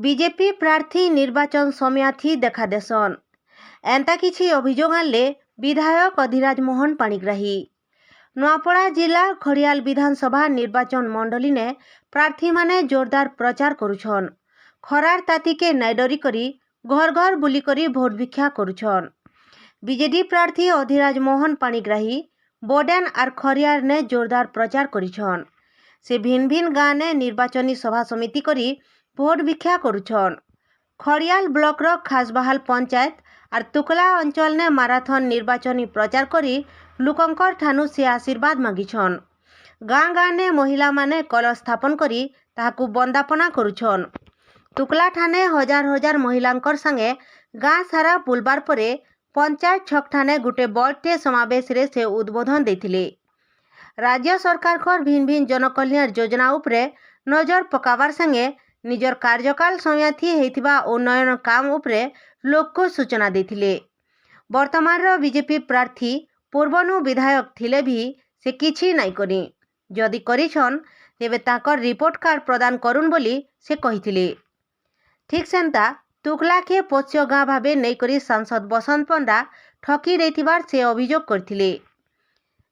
BJP प्रार्थी निर्वाचन समयाथी देखा देसन एंता किछि अभियोग आनले विधायक अधिराज मोहन पाणिग्राही। नुआपड़ा जिला खड़ियाल विधानसभा निर्वाचन मंडली ने प्रार्थी माने जोरदार प्रचार करुछन। खरार ताती के नाई डरी करी घर घर बुली करी भोट भिक्षा करुछन। बीजेडी प्रार्थी अधिराज मोहन पाणिग्राही बोडेन आर खरियार ने जोरदार प्रचार करिछन। से भिन्न भिन्न गाँव ने निर्वाचनी सभा समिति करी भोट भिक्षा करुछन। खड़ियाल ब्लॉक रो खासबहाल पंचायत आर तुकला अंचल ने माराथन निर्वाचनी प्रचार करी लोकंकर ठानु से आशीर्वाद मागिछन। गाँ गाँ ने महिला माने कलश स्थापन करी ताहाकु बंदापना करुछन। तुकला ठाने हजार हजार महिलांकर संगे गाँ सारा बुलबार परे पंचायत छक ठाने गुटे बड़टे समावेश रे से उद्बोधन देथिले। राज्य सरकार कर भिन्न भिन्न जनकल्याण योजना उपरे नजर पकावार संगे निजर कार्यकाल समयाथी हेतिबा उन्नयन काम उपरे लोक को सूचना देथिले। वर्तमान रो बीजेपी प्रार्थी पूर्वनु विधायक थिले भी से किछि नाई करी, जदि करिछन तेबे ताकर रिपोर्ट कार्ड प्रदान करुन बोली से कहिथिले। ठीक सेंता तुकला के पोच्य गाँ भावे नहीं करी सांसद बसंत पंडा ठकी देथिबार से अभियोग करथिले।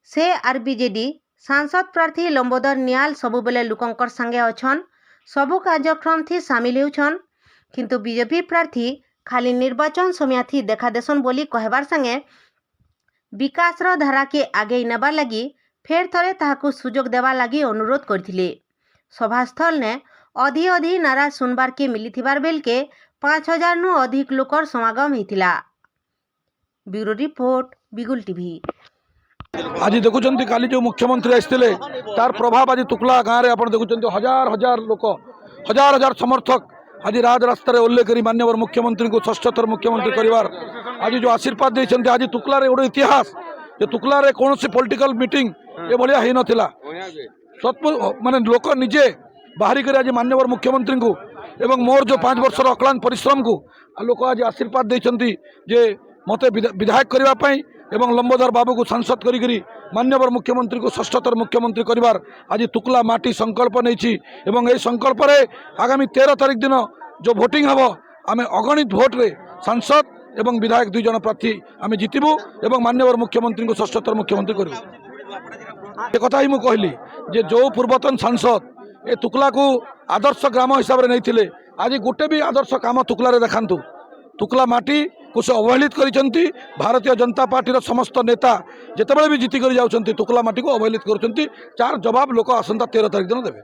से आर बीजेडी सांसद प्रार्थी लंबोदर नियाल सबुबेले लोकंकर संगे अछन, सबु कार्यक्रम थी सामिल हेउछन, किंतु बीजेपी प्रार्थी खाली निर्वाचन समयाथी देखा देसन बोली कहबार संगे विकास रो धारा के आगे नेबार लगी फेर थरे ताहाकु सुजोग देवा लगी अनुरोध करथिले। सभास्थल ने अधि अधि नारा सुनबार के मिलिथिबार बेल के 5000 नु अधिक लोकर समागम हेतिला। ब्यूरो रिपोर्ट बिगुल टीवी। आज देखुं काली जो मुख्यमंत्री आसते तार प्रभाव आज तुकला गाँव में आप देखुं हजार हजार लोक हजार हजार समर्थक आज राज रास्तार उल्लेख कर माननीय मुख्यमंत्री को षष्ठथर मुख्यमंत्री करिवार आज जो आशीर्वाद देते आज तुकलार गोटे इतिहास जे तुकलार कौन पॉलिटिकल मीटिंग ये भाया हो नाला माने लोक निजे बाहरी कर आज माननीय मुख्यमंत्री को एवं मोर जो 5 वर्षर अक्लांत परिश्रम को लोक आज आशीर्वाद देते जे मत विधायक करने एवं लंबोदर बाबू को सांसद करी माननीय मुख्यमंत्री को षष्ठथर मुख्यमंत्री करिवार आज तुकला माटी संकल्प नहीं एवं संकल्प रे आगामी 13 तारीख दिन जो भोटिंग हम आम अगणित भोट रे सांसद एवं विधायक 2 जन प्रार्थी आम जितबू एवं माननीय मुख्यमंत्री को षष्ठथर मुख्यमंत्री करूँ। एक कथा ही मुझे कहली जे जो पूर्वतन सांसद ए तुकला को आदर्श ग्राम हिसाब से नहीं आज गोटे भी आदर्श काम तुकला रे देखांतु। तुकला माटी को से अवहेलित करिसेंती भारतीय जनता पार्टी रो समस्त नेता जितेबाला भी जीति कर जाउछंती तुकला माटी को अवहेलित करुछंती। चार जवाब लोक आसंता 13 तारीख दिन देवे।